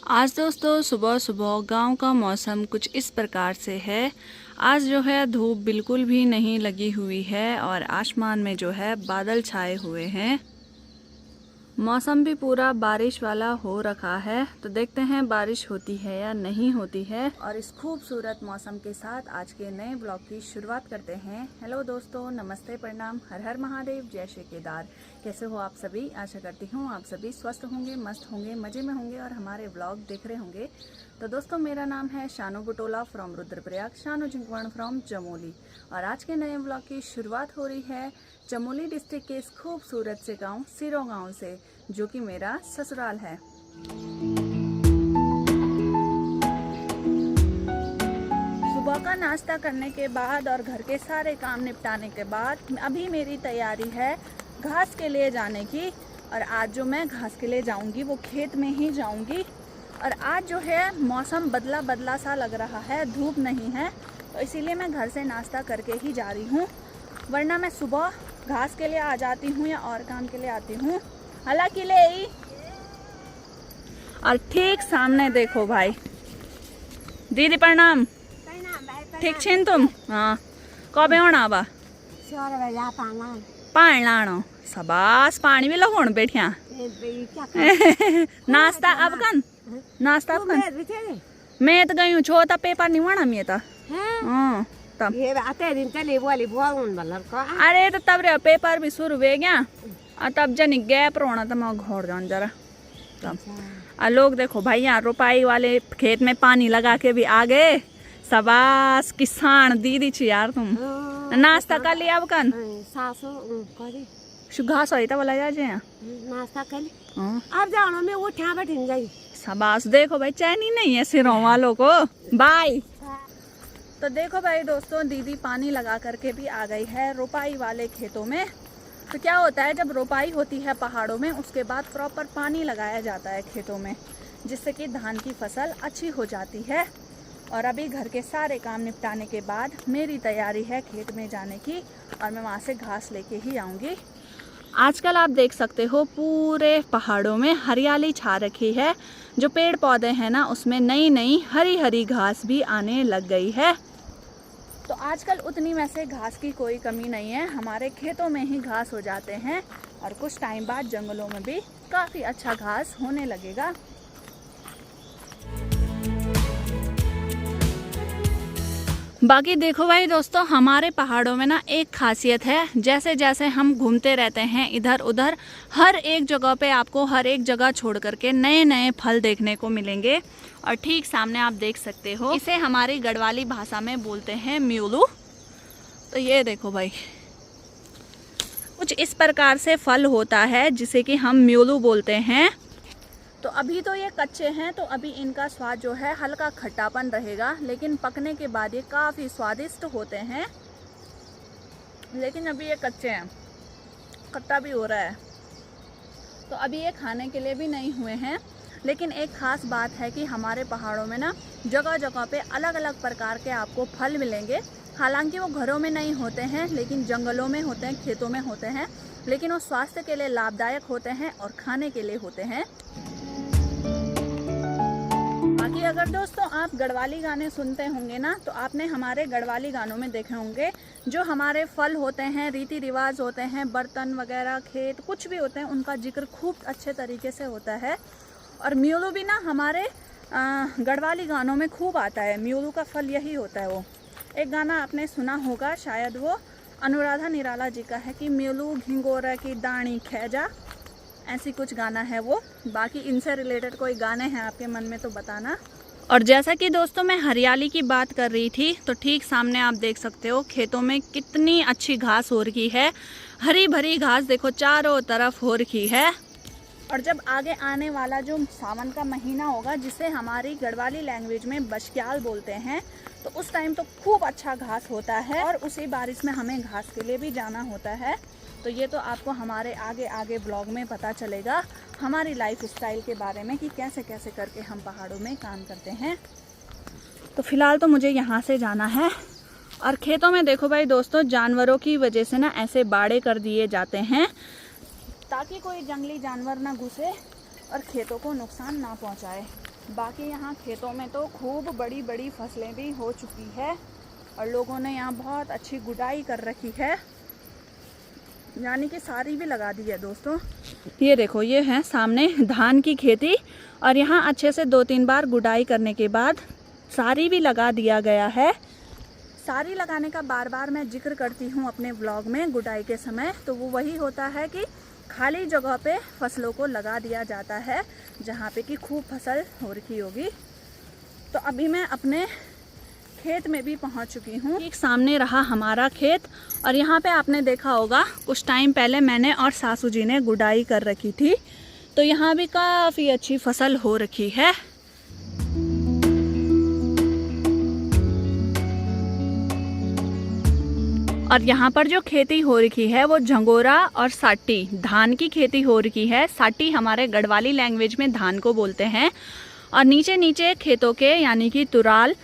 आज दोस्तों सुबह सुबह गांव का मौसम कुछ इस प्रकार से है। आज जो है धूप बिल्कुल भी नहीं लगी हुई है और आसमान में जो है बादल छाए हुए हैं। मौसम भी पूरा बारिश वाला हो रखा है, तो देखते हैं बारिश होती है या नहीं होती है। और इस खूबसूरत मौसम के साथ आज के नए ब्लॉग की शुरुआत करते हैं। हेलो दोस्तों, नमस्ते, प्रणाम, हर हर महादेव, जय श्री केदार। कैसे हो आप सभी? आशा करती हूँ आप सभी स्वस्थ होंगे, मस्त होंगे, मज़े में होंगे और हमारे ब्लॉग देख रहे होंगे। तो दोस्तों मेरा नाम है शानू बुटोला फ्रॉम रुद्रप्रयाग, शानू जिंकवण फ्रॉम चमोली। और आज के नए ब्लॉग की शुरुआत हो रही है चमोली डिस्ट्रिक्ट के इस खूबसूरत से गांव सिरो गांव से, जो कि मेरा ससुराल है। सुबह का नाश्ता करने के बाद और घर के सारे काम निपटाने के बाद अभी मेरी तैयारी है घास के लिए जाने की। और आज जो मैं घास के लिए जाऊंगी वो खेत में ही जाऊंगी। और आज जो है मौसम बदला बदला सा लग रहा है, धूप नहीं है, तो इसीलिए मैं घर से नाश्ता करके ही जा रही हूँ। वरना मैं सुबह घास के लिए आ जाती हूँ या और काम के लिए आती हूँ। हालांकि ले ही। और ठीक सामने देखो भाई, दीदी प्रणाम। ठीक छीन तुम? हाँ, कबे होना बा? पानी लानो सबास, पानी भी लगोण बैठिया। नाश्ता अब कन? नाश्ता अब कन? मैं तो गई हूँ छोटा पेपर नहीं वाना मैं तो। हाँ तब अरे तो तब रे पेपर भी शुरू हो गया और तब जनी गैप रोना तो मैं घर जाऊँ जरा तब। और लोग देखो भाई यहाँ रोपाई वाले खेत में पानी लगा के भी आ गए। सबास किसान दीदी छी यार तुम। नाश्ता कर लिया अब कन? घास होता बोला जाए नाश्ता कर ली। अब जानो मैं उठा बैठी जाई। सबास देखो भाई, चैनी नहीं है सिरों वालों को। बाय। तो देखो भाई दोस्तों, दीदी पानी लगा करके भी आ गई है रोपाई वाले खेतों में। तो क्या होता है जब रोपाई होती है पहाड़ों में, उसके बाद प्रॉपर पानी लगाया जाता है खेतों में, जिससे कि धान की फसल अच्छी हो जाती है। और अभी घर के सारे काम निपटाने के बाद मेरी तैयारी है खेत में जाने की और मैं वहाँ से घास लेके ही आऊँगी। आजकल आप देख सकते हो पूरे पहाड़ों में हरियाली छा रखी है। जो पेड़ पौधे हैं ना, उसमें नई नई हरी हरी घास भी आने लग गई है। तो आजकल उतनी वैसे घास की कोई कमी नहीं है, हमारे खेतों में ही घास हो जाते हैं और कुछ टाइम बाद जंगलों में भी काफ़ी अच्छा घास होने लगेगा। बाकी देखो भाई दोस्तों, हमारे पहाड़ों में ना एक खासियत है, जैसे जैसे हम घूमते रहते हैं इधर उधर, हर एक जगह पे आपको हर एक जगह छोड़ करके नए नए फल देखने को मिलेंगे। और ठीक सामने आप देख सकते हो, इसे हमारी गढ़वाली भाषा में बोलते हैं म्यूलू। तो ये देखो भाई, कुछ इस प्रकार से फल होता है जिसे कि हम म्यूलू बोलते हैं। तो अभी तो ये कच्चे हैं, तो अभी इनका स्वाद जो है हल्का खट्टापन रहेगा, लेकिन पकने के बाद ये काफ़ी स्वादिष्ट होते हैं। लेकिन अभी ये कच्चे हैं, खट्टा भी हो रहा है, तो अभी ये खाने के लिए भी नहीं हुए हैं। लेकिन एक ख़ास बात है कि हमारे पहाड़ों में ना जगह जगह पे अलग अलग प्रकार के आपको फल मिलेंगे। हालांकि वो घरों में नहीं होते हैं, लेकिन जंगलों में होते हैं, खेतों में होते हैं, लेकिन वो स्वास्थ्य के लिए लाभदायक होते हैं और खाने के लिए होते हैं। बाकी अगर दोस्तों आप गढ़वाली गाने सुनते होंगे ना, तो आपने हमारे गढ़वाली गानों में देखे होंगे जो हमारे फल होते हैं, रीति रिवाज होते हैं, बर्तन वगैरह, खेत कुछ भी होते हैं, उनका जिक्र खूब अच्छे तरीके से होता है। और म्यूलू भी ना हमारे गढ़वाली गानों में खूब आता है। म्यूलू का फल यही होता है। वो एक गाना आपने सुना होगा, शायद वो अनुराधा निराला जी का है कि म्यूलू घिंगोरा की दाणी खेजा, ऐसी कुछ गाना है वो। बाकी इनसे रिलेटेड कोई गाने हैं आपके मन में तो बताना। और जैसा कि दोस्तों मैं हरियाली की बात कर रही थी, तो ठीक सामने आप देख सकते हो खेतों में कितनी अच्छी घास हो रखी है। हरी भरी घास देखो चारों तरफ हो रखी है। और जब आगे आने वाला जो सावन का महीना होगा, जिसे हमारी गढ़वाली लैंग्वेज में बशक्याल बोलते हैं, तो उस टाइम तो खूब अच्छा घास होता है और उसी बारिश में हमें घास के लिए भी जाना होता है। तो ये तो आपको हमारे आगे आगे ब्लॉग में पता चलेगा हमारी लाइफ स्टाइल के बारे में कि कैसे कैसे करके हम पहाड़ों में काम करते हैं। तो फिलहाल तो मुझे यहाँ से जाना है। और खेतों में देखो भाई दोस्तों, जानवरों की वजह से ना ऐसे बाड़े कर दिए जाते हैं ताकि कोई जंगली जानवर ना घुसे और खेतों को नुकसान ना पहुँचाए। बाकी यहाँ खेतों में तो खूब बड़ी बड़ी फसलें भी हो चुकी है और लोगों ने यहाँ बहुत अच्छी गुडाई कर रखी है, यानी कि सारी भी लगा दी है दोस्तों। ये देखो, ये है सामने धान की खेती और यहाँ अच्छे से 2-3 बार गुडाई करने के बाद सारी भी लगा दिया गया है। सारी लगाने का बार बार मैं जिक्र करती हूँ अपने व्लॉग में गुडाई के समय, तो वो वही होता है कि खाली जगह पे फसलों को लगा दिया जाता है जहाँ पे कि खूब फसल हो रखी होगी। तो अभी मैं अपने खेत में भी पहुँच चुकी हूँ। एक सामने रहा हमारा खेत और यहाँ पे आपने देखा होगा कुछ टाइम पहले मैंने और सासू जी ने गुडाई कर रखी थी, तो यहाँ भी काफ़ी अच्छी फसल हो रखी है। और यहाँ पर जो खेती हो रखी है वो झंगोरा और साटी धान की खेती हो रखी है। साटी हमारे गढ़वाली लैंग्वेज में धान को बोलते हैं। और नीचे नीचे खेतों के यानी कि तुराल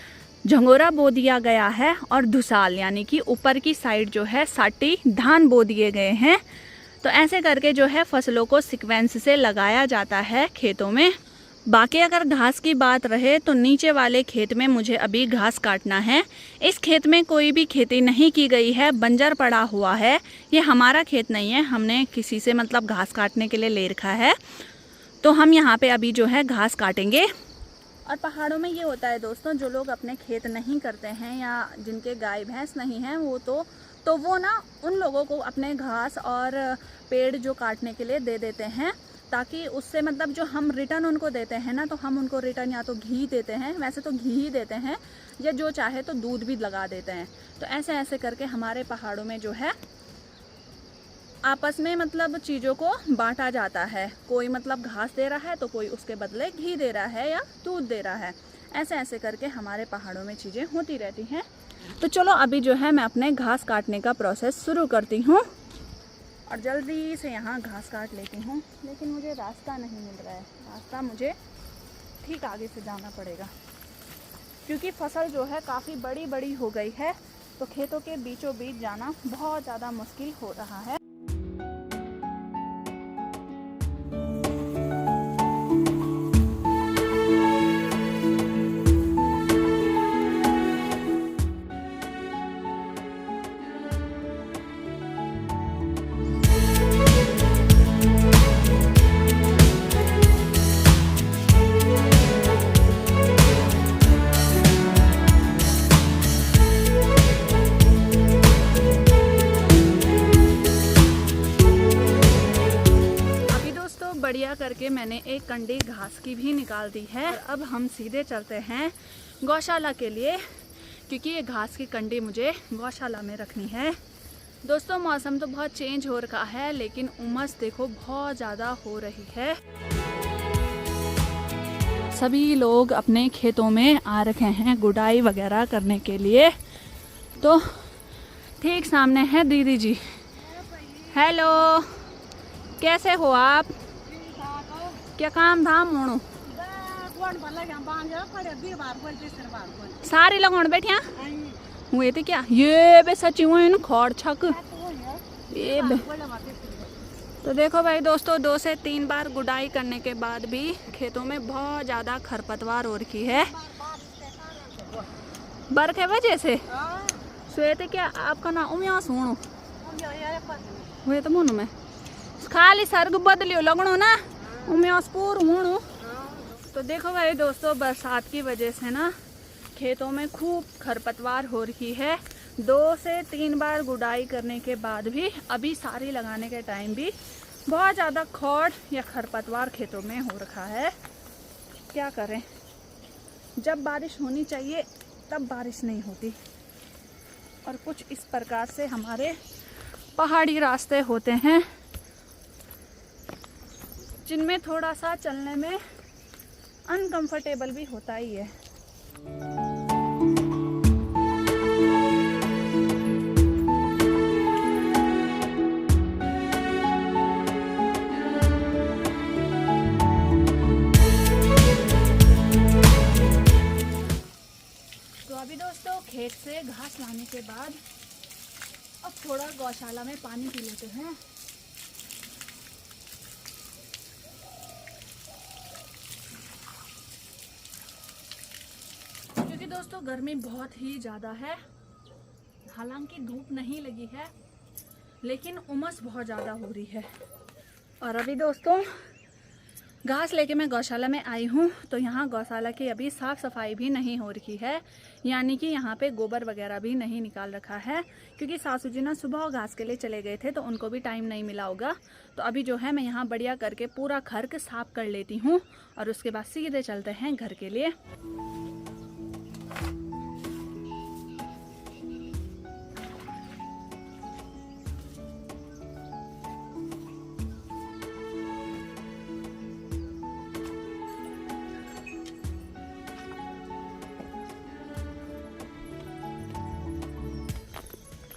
झंगोरा बो दिया गया है और धुसाल यानी कि ऊपर की साइड जो है साटी धान बो दिए गए हैं। तो ऐसे करके जो है फसलों को सीक्वेंस से लगाया जाता है खेतों में। बाकी अगर घास की बात रहे तो नीचे वाले खेत में मुझे अभी घास काटना है। इस खेत में कोई भी खेती नहीं की गई है, बंजर पड़ा हुआ है। ये हमारा खेत नहीं है, हमने किसी से मतलब घास काटने के लिए ले रखा है। तो हम यहाँ पे अभी जो है घास काटेंगे। और पहाड़ों में ये होता है दोस्तों, जो लोग अपने खेत नहीं करते हैं या जिनके गाय भैंस नहीं हैं वो तो वो ना उन लोगों को अपने घास और पेड़ जो काटने के लिए दे देते हैं, ताकि उससे मतलब जो हम रिटर्न उनको देते हैं ना, तो हम उनको रिटर्न या तो घी देते हैं, वैसे तो घी ही देते हैं, या जो चाहे तो दूध भी लगा देते हैं। तो ऐसे ऐसे करके हमारे पहाड़ों में जो है आपस में मतलब चीज़ों को बांटा जाता है। कोई मतलब घास दे रहा है तो कोई उसके बदले घी दे रहा है या दूध दे रहा है। ऐसे ऐसे करके हमारे पहाड़ों में चीज़ें होती रहती हैं। तो चलो अभी जो है मैं अपने घास काटने का प्रोसेस शुरू करती हूँ और जल्दी से यहाँ घास काट लेती हूँ। लेकिन मुझे रास्ता नहीं मिल रहा है, रास्ता मुझे ठीक आगे से जाना पड़ेगा क्योंकि फसल जो है काफ़ी बड़ी बड़ी हो गई है, तो खेतों के बीचों बीच जाना बहुत ज़्यादा मुश्किल हो रहा है। बढ़िया करके मैंने एक कंडी घास की भी निकाल दी है। और अब हम सीधे चलते हैं गौशाला के लिए, क्योंकि ये घास की कंडी मुझे गौशाला में रखनी है। दोस्तों मौसम तो बहुत चेंज हो रखा है, लेकिन उमस देखो बहुत ज़्यादा हो रही है। सभी लोग अपने खेतों में आ रखे हैं गुडाई वगैरह करने के लिए। तो ठीक सामने है दीदी जी। हेलो, कैसे हो आप? क्या काम धाम होनो? सारी लगन बैठिया हुए थे क्या? ये बे सची हुए न खोड़ छक ये बे। तो देखो भाई दोस्तों, 2 से 3 बार गुडाई करने के बाद भी खेतों में बहुत ज़्यादा खरपतवार हो रखी है बर्फ के वजह से। सोए क्या आपका ना उम्या सुनो हुए तो मुनु में खाली सर्ग बदलियो लगनो ना उम्यासपुर हूँ। तो देखो भाई दोस्तों, बरसात की वजह से ना खेतों में खूब खरपतवार हो रही है। 2 से 3 बार गुडाई करने के बाद भी अभी सारी लगाने के टाइम भी बहुत ज़्यादा खौड़ या खरपतवार खेतों में हो रखा है। क्या करें, जब बारिश होनी चाहिए तब बारिश नहीं होती। और कुछ इस प्रकार से हमारे पहाड़ी रास्ते होते हैं जिनमें थोड़ा सा चलने में अनकंफर्टेबल भी होता ही है। तो अभी दोस्तों खेत से घास लाने के बाद अब थोड़ा गौशाला में पानी पी लेते हैं। दोस्तों गर्मी बहुत ही ज़्यादा है, हालांकि धूप नहीं लगी है लेकिन उमस बहुत ज़्यादा हो रही है। और अभी दोस्तों घास लेके मैं गौशाला में आई हूँ, तो यहाँ गौशाला की अभी साफ़ सफाई भी नहीं हो रही है, यानी कि यहाँ पे गोबर वगैरह भी नहीं निकाल रखा है, क्योंकि सासू जी ना सुबह घास के लिए चले गए थे तो उनको भी टाइम नहीं मिला होगा। तो अभी जो है मैं यहाँ बढ़िया करके पूरा घर के साफ कर लेती हूँ और उसके बाद सीधे चलते हैं घर के लिए।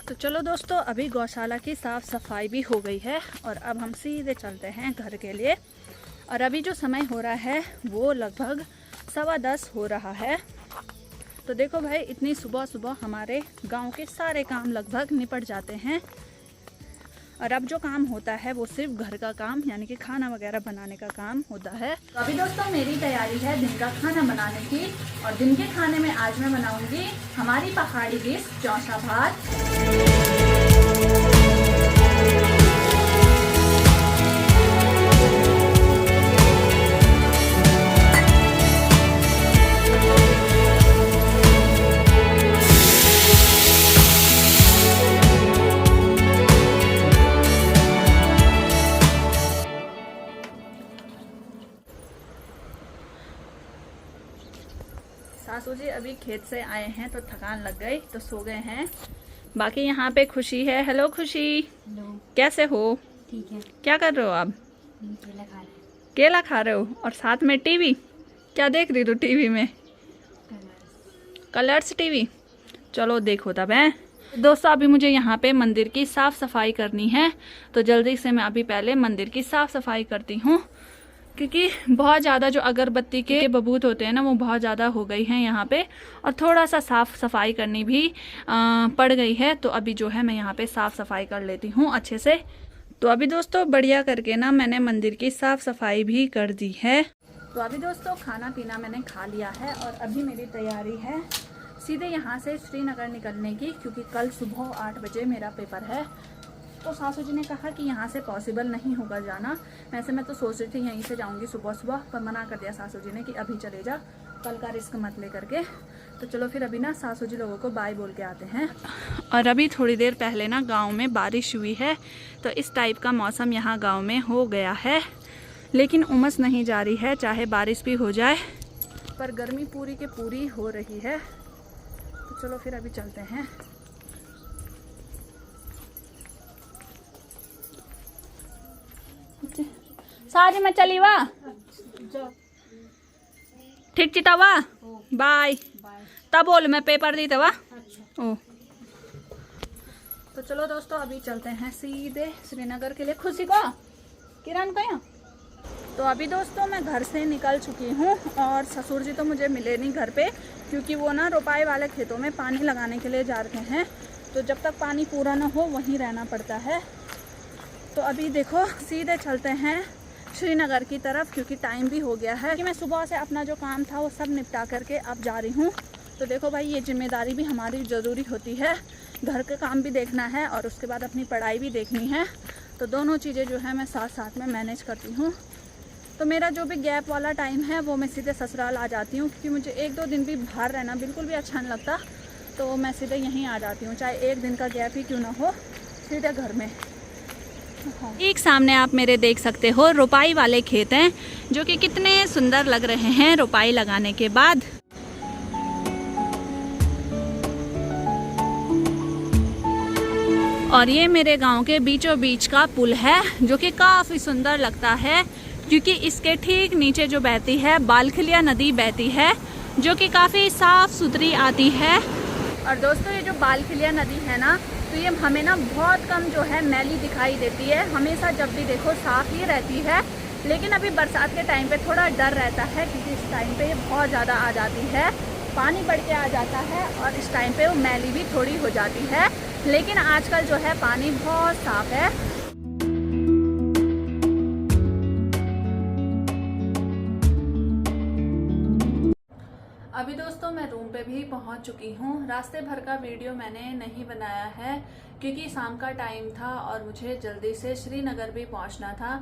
तो चलो दोस्तों अभी गौशाला की साफ़ सफाई भी हो गई है और अब हम सीधे चलते हैं घर के लिए। और अभी जो समय हो रहा है वो लगभग 10:15 हो रहा है। तो देखो भाई इतनी सुबह सुबह हमारे गांव के सारे काम लगभग निपट जाते हैं और अब जो काम होता है वो सिर्फ घर का काम यानी कि खाना वगैरह बनाने का काम होता है। तो अभी दोस्तों मेरी तैयारी है दिन का खाना बनाने की और दिन के खाने में आज मैं बनाऊंगी हमारी पहाड़ी डिश चौसा भात। सासू जी अभी खेत से आए हैं तो थकान लग गई तो सो गए हैं। बाकी यहाँ पे खुशी है। हेलो खुशी, कैसे हो? ठीक है। क्या कर रहे हो आप? केला खा रहे। केला खा रहे हो और साथ में टीवी? क्या देख रही हो टीवी में? Colors TV. चलो देखो तब है। दोस्तों अभी मुझे यहाँ पे मंदिर की साफ सफाई करनी है, तो जल्दी से मैं अभी पहले मंदिर की साफ सफाई करती हूँ, क्योंकि बहुत ज़्यादा जो अगरबत्ती के बबूत होते हैं ना वो बहुत ज़्यादा हो गई हैं यहाँ पे और थोड़ा सा साफ़ सफाई करनी भी पड़ गई है। तो अभी जो है मैं यहाँ पे साफ़ सफाई कर लेती हूँ अच्छे से। तो अभी दोस्तों बढ़िया करके ना मैंने मंदिर की साफ़ सफाई भी कर दी है। तो अभी दोस्तों खाना पीना मैंने खा लिया है और अभी मेरी तैयारी है सीधे यहाँ से श्रीनगर निकलने की, क्योंकि कल सुबह 8 बजे मेरा पेपर है। तो सासू जी ने कहा कि यहाँ से पॉसिबल नहीं होगा जाना। वैसे मैं तो सोच रही थी यहीं से जाऊँगी सुबह सुबह, पर मना कर दिया सासू जी ने कि अभी चले जा, कल का रिस्क मत ले करके। तो चलो फिर अभी ना सासू जी लोगों को बाय बोल के आते हैं। और अभी थोड़ी देर पहले ना गांव में बारिश हुई है, तो इस टाइप का मौसम यहाँ गांव में हो गया है, लेकिन उमस नहीं जा रही है चाहे बारिश भी हो जाए, पर गर्मी पूरी के पूरी हो रही है। तो चलो फिर अभी चलते हैं। सारी में चली वा ठीक चिता वा बाय तब बोल मैं पेपर दी वा। ओ तो चलो दोस्तों अभी चलते हैं सीधे श्रीनगर के लिए। खुशी को किरण को। तो अभी दोस्तों मैं घर से निकल चुकी हूँ और ससुर जी तो मुझे मिले नहीं घर पे, क्योंकि वो ना रोपाई वाले खेतों में पानी लगाने के लिए जा रहे हैं। तो जब तक पानी पूरा ना हो वहीं रहना पड़ता है। तो अभी देखो सीधे चलते हैं श्रीनगर की तरफ, क्योंकि टाइम भी हो गया है कि मैं सुबह से अपना जो काम था वो सब निपटा करके अब जा रही हूँ। तो देखो भाई ये जिम्मेदारी भी हमारी ज़रूरी होती है, घर का काम भी देखना है और उसके बाद अपनी पढ़ाई भी देखनी है। तो दोनों चीज़ें जो है मैं साथ साथ में मैनेज करती हूँ। तो मेरा जो भी गैप वाला टाइम है वो मैं सीधे ससुराल आ जाती हूँ, क्योंकि मुझे 1-2 दिन भी बाहर रहना बिल्कुल भी अच्छा नहीं लगता। तो मैं सीधे यहीं आ जाती हूँ, चाहे 1 दिन का गैप ही क्यों ना हो, सीधे घर में। एक सामने आप मेरे देख सकते हो रोपाई वाले खेत हैं, जो कि कितने सुंदर लग रहे हैं रोपाई लगाने के बाद। और ये मेरे गांव के बीचों बीच का पुल है, जो कि काफ़ी सुंदर लगता है, क्योंकि इसके ठीक नीचे जो बहती है बालखलिया नदी बहती है, जो कि काफ़ी साफ़ सुथरी आती है। और दोस्तों ये जो बालखलिया नदी है ना, तो ये हमें ना बहुत कम जो है मैली दिखाई देती है, हमेशा जब भी देखो साफ़ ही रहती है। लेकिन अभी बरसात के टाइम पे थोड़ा डर रहता है, क्योंकि इस टाइम पे ये बहुत ज़्यादा आ जाती है, पानी बढ़ के आ जाता है और इस टाइम पे वो मैली भी थोड़ी हो जाती है। लेकिन आजकल जो है पानी बहुत साफ़ है। अभी दोस्तों दोस्तों मैं रूम पे भी पहुंच चुकी हूँ। रास्ते भर का वीडियो मैंने नहीं बनाया है क्योंकि शाम का टाइम था और मुझे जल्दी से श्रीनगर भी पहुंचना था।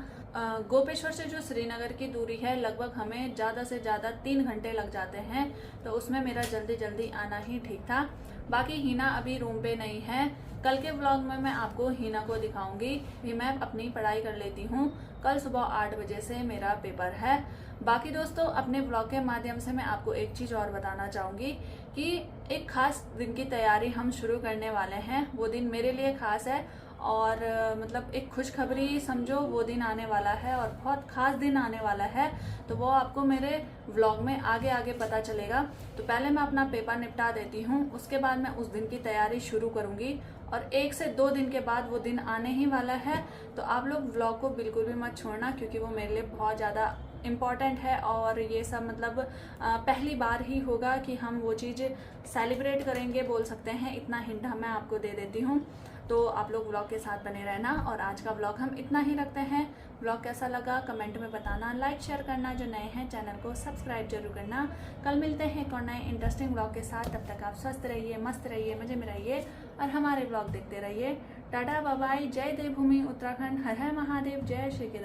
गोपेश्वर से जो श्रीनगर की दूरी है लगभग हमें ज़्यादा से ज़्यादा 3 घंटे लग जाते हैं, तो उसमें मेरा जल्दी जल्दी आना ही ठीक था। बाकी हीना अभी रूम पे नहीं है। कल के व्लॉग में मैं आपको हीना को दिखाऊंगी। भी मैं अपनी पढ़ाई कर लेती हूँ। कल सुबह 8 बजे से मेरा पेपर है। बाकी दोस्तों अपने व्लॉग के माध्यम से मैं आपको एक चीज़ और बताना चाहूँगी कि एक खास दिन की तैयारी हम शुरू करने वाले हैं। वो दिन मेरे लिए खास है और मतलब एक खुशखबरी समझो वो दिन आने वाला है और बहुत खास दिन आने वाला है, तो वो आपको मेरे व्लॉग में आगे आगे पता चलेगा। तो पहले मैं अपना पेपर निपटा देती हूँ, उसके बाद मैं उस दिन की तैयारी शुरू करूँगी और 1 से 2 दिन के बाद वो दिन आने ही वाला है। तो आप लोग व्लॉग को बिल्कुल भी मत छोड़ना क्योंकि वो मेरे लिए बहुत ज़्यादा इम्पॉर्टेंट है और ये सब मतलब पहली बार ही होगा कि हम वो चीज़ सेलिब्रेट करेंगे बोल सकते हैं। इतना हिंट मैं आपको दे देती हूँ, तो आप लोग व्लॉग के साथ बने रहना। और आज का व्लॉग हम इतना ही रखते हैं। व्लॉग कैसा लगा कमेंट में बताना, लाइक शेयर करना, जो नए हैं चैनल को सब्सक्राइब जरूर करना। कल मिलते हैं एक और नए इंटरेस्टिंग व्लॉग के साथ। तब तक आप स्वस्थ रहिए, मस्त रहिए, मजे में रहिए और हमारे व्लॉग देखते रहिए। Tata bye bye. जय देवभूमि उत्तराखंड। हर हर महादेव। जय श्री केदार।